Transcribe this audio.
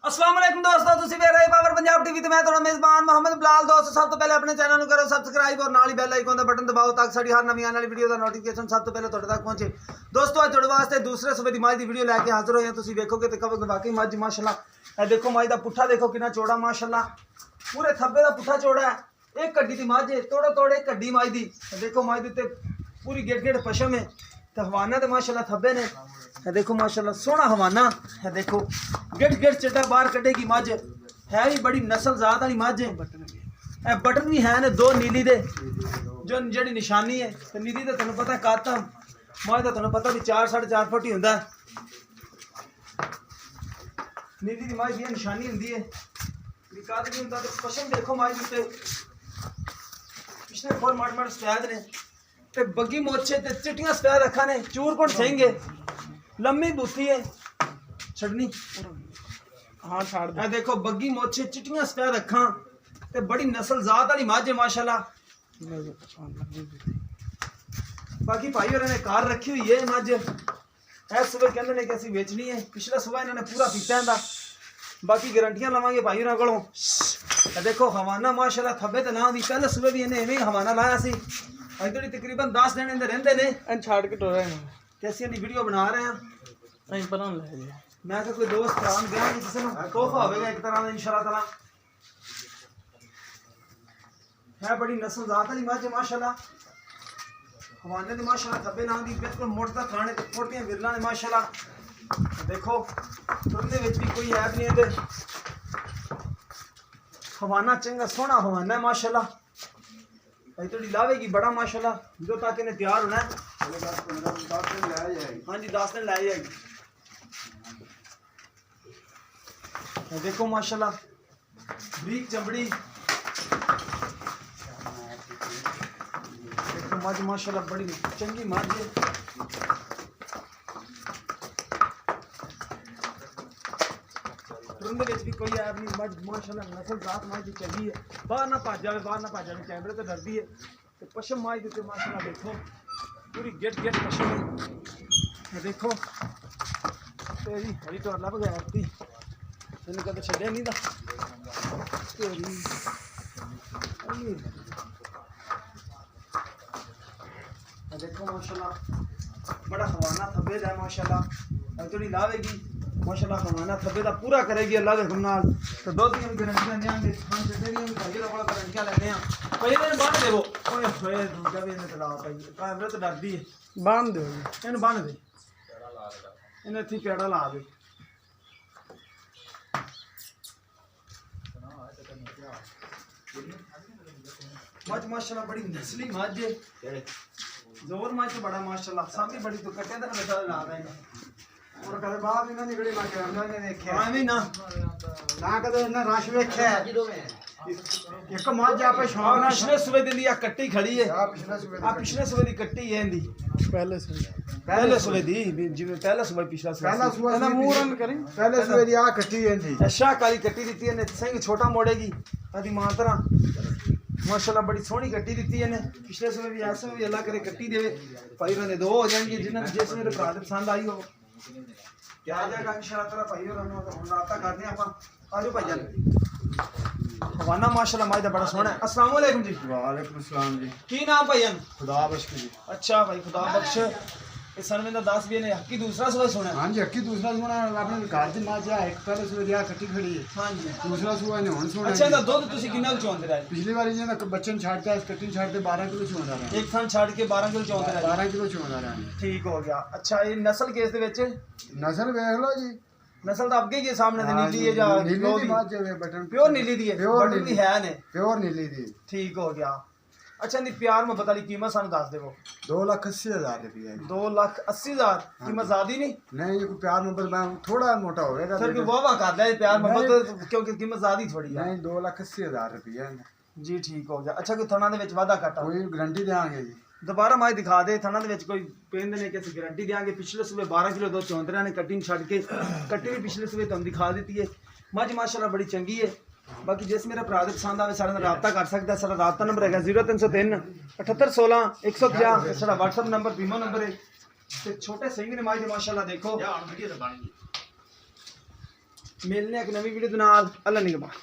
अस्सलाम वालेकुम दोस्तों, तुसी देख रहे पावर पंजाब टीवी ते मैं थोड़ा मेजबान मोहम्मद बिलाल। दोस्तों सब तो पहले अपने चैनल करो सब्सक्राइब और नाल ही बेल आइकन दा बटन दबाओ ताकि साडी हर नवी आने वाली वीडियो दा नोटिफिकेशन सब तो पहले तुहाडे तक पहुंचे। दोस्तों आज तुहाडे वास्ते दूसरे सूबे दी मज दी वीडियो लेके हाजिर होए हैं। तुसी देखोगे ते कहोगे वाकई मज माशाल्लाह। ए देखो मज दा पुट्ठा देखो कितना चौड़ा माशाल्लाह, पूरे थब्बे दा पुट्ठा चौड़ा है। एक कड्डी दी मज है, तोड़ो तोड़े कड्डी मज दी। देखो मज दे पूरी गेट गेट पशम है ते हवाना ते माशाल्लाह थब्बे ने। है देखो माशाल्लाह सोहना हवाना है। देखो गेट गेट चट्टा बाहर कटेगी मज है भी बड़ी नस्ल जात वाली मज है। बटन भी है ने दो नीली दे जो जी निशानी है। तो नीली तो तुम पता काता मज तो तुम पता भी 4 4.5 फुट ही होंगे। नीली की मज की निशानी होंगी है कद भी होंगे। तो पशम देखो मज के पिछले खोल माट माट सफेद ने ते बग्गी मोछे ते चिट्टियां सफेद अखा ने चूरकुट सिंह है लम्मी बूथी है छड़नी। हाँ छाड़ दे। देखो बग्गी मोछे चिट्टियां सफेद अखा ते बड़ी नस्ल जात वाली मज है माशाल्लाह। बाकी भाई और ने कार रखी हुई है मज इस सुबह कहते हैं कि असं बेचनी है। पिछला सुबह इन्होंने पूरा पीता है। बाकी गारंटियां लवांगे भाई और को। देखो हवाना माशाल्लाह थब्बे तो ना दी पहले सुबह भी इन्हें इवें हवाना लाया सी। अज तक तकरीबन 10 दिन इधर रहते ने छाड़ के टोरा है कैसी वीडियो बना रहे हैं। मैं तो कोई दोस्त प्राण गया किसी को तोहफा होगा एक तरह का इंशाल्लाह ताला। है बड़ी नस्ल जात वाली मज माशाल्लाह। हवाने ने माशाल्लाह थब्बे ना दी बिल्कुल मोटा खाने ते छोटियां विरला ने माशाल्लाह। देखो तुरंदे विच भी कोई ऐब नहीं है। हवाना चंगा सोहना हवाना है माशाल्लाह। भाई थोड़ी लावेगी बड़ा माशाल्लाह जो तक इन्हें तैयार होना है। हाँ जी 10 दिन लै जाएगी। देखो माशाल्लाह बरीक चमड़ी देखो मज माशाल्लाह बड़ी चंगी मज है। तुरंदे विच भी कोई ऐब नहीं मज माशाल्लाह नस्ल जात मज दी चंगी है। बाहर ना भज जाए कैमरे तो डरदी है। तो पशम मज दी माशाल्लाह देखो पूरी गेट गेट पशम है। देखो तेरी हरी तो लभ गया थी इन्हें कदे छड़े नहीं था तेरी देखो माशाल्लाह बड़ा हवाना थब्बे है माशाल्लाह। थोड़ी लावेगी माशाल्लाह हवाना थब्बे का पूरा करेगी अल्लाह के हुक्म नाल। तो दो तीन गारंटियां देंगे हम डेरियां भी भाई लोग गारंटियां लेने हैं। पहले दिन बांध देवो ओए होए दूजा भी इन्हें तला पाई कैमरे तो डरदी है। बांध दो इन्हें बांध दे इन्हें थी पेड़ा ला दे। मज माशाल्लाह बड़ी नस्ली मज है। जोर मज तो बड़ा माशाल्लाह सामने बड़ी तो कट्टे दा बेटा ला रहे हैं और कदे बाहर इन्हां निकली ना कैमरा ने देखिया एवें ना कदे इन्हां रश वेख्या एक मज आपे शौक ना पिछले सुबह दी आ कट्टी खड़ी है। पिछले सुबह दी कट्टी है इंदी पहले सुबह दी जिवें पहले सुबह पिछला सुबह ना मूरन करें पहले सुबह दी आ कट्टी है इंदी अच्छा काली कट्टी दी है ने सिंह छोटा मोड़ेगी आदि मां तरह माशाल्लाह बड़ी सोहनी कट्टी दी है ने। पिछले समय भी ऐसे भी अल्लाह करे कट्टी देवे भाई ने दो हो जाएंगे जिन्हें जिस मेरे भरा पसंद आई हो क्या आ जाएगा इंशाल्लाह ताला भाई और हम राता करने आप आजो भाई जान हवाना माशाल्लाह मज दा बड़ा सोहना है। अस्सलाम वालेकुम जी। वालेकुम अस्सलाम जी। की नाम भाईजान? खुदा बख्श जी। अच्छा भाई खुदा बख्श इस सन में 10 भी ने हक्की दूसरा सुबह सोना। हां जी हक्की दूसरा सोना अपने घर च मज है। एक पहले सुबह दिया कट्टी खड़ी है। हां जी दूसरा सुबह ने हुन सोना। अच्छा दा दूध तुसी कितना चोंदे रहे? पिछली बार जे ना बच्चन छाड़ता है कट्टी छाड़ते 12 किलो चोंदा रहा। एक थान छाड़ के 12 किलो चोंदे रहे। 12 किलो चोंदा रहा। ठीक हो गया। अच्छा ये नस्ल केस दे विच नस्ल देख लो जी नस्ल तो आपके के सामने दी नीली है जा नीली दी मज है बटन प्योर नीली दी है बटन भी है ने प्योर नीली दी। ठीक हो गया। अच्छा नी प्यार मोहब्बत वाली कीमत सानू दस देवो। 2,80,000 रुपया। 2,80,000 कीमत ज्यादा नहीं? नहीं ये प्यार मोहब्बत मैं थोड़ा मोटा हो गया सर की वाह कर ले प्यार मोहब्बत क्योंकि कीमत ज्यादा थोड़ी है। नहीं 2,80,000 रुपया जी ठीक हो गया। अच्छा कोई थना दे विच वादा काटा कोई गारंटी देंगे जी। दोबारा माई दिखा दे थना दे विच कोई पेंदे ने कि गारंटी देंगे। पिछले सुबह 12 किलो दो चौंदरा ने कटिंग छड़ के कट्टी भी पिछले सुबह तुम दिखा देती है। मज माशाल्लाह बड़ी चंगी है। बाकी जिस मेरा भरा पसंद आए सारे रबता कर सकता है। सारा रबता नंबर है 0303 7816 150 सारा व्हाट्सएप नंबर बीमा नंबर है। छोटे सिंह ने माई माशाल्लाह देखो ਮਿਲਨੇ ਇੱਕ ਨਵੀਂ ਵੀਡੀਓ ਦੇ ਨਾਲ। ਅੱਲਾ ਨਿਗਹਿਬਾਨ।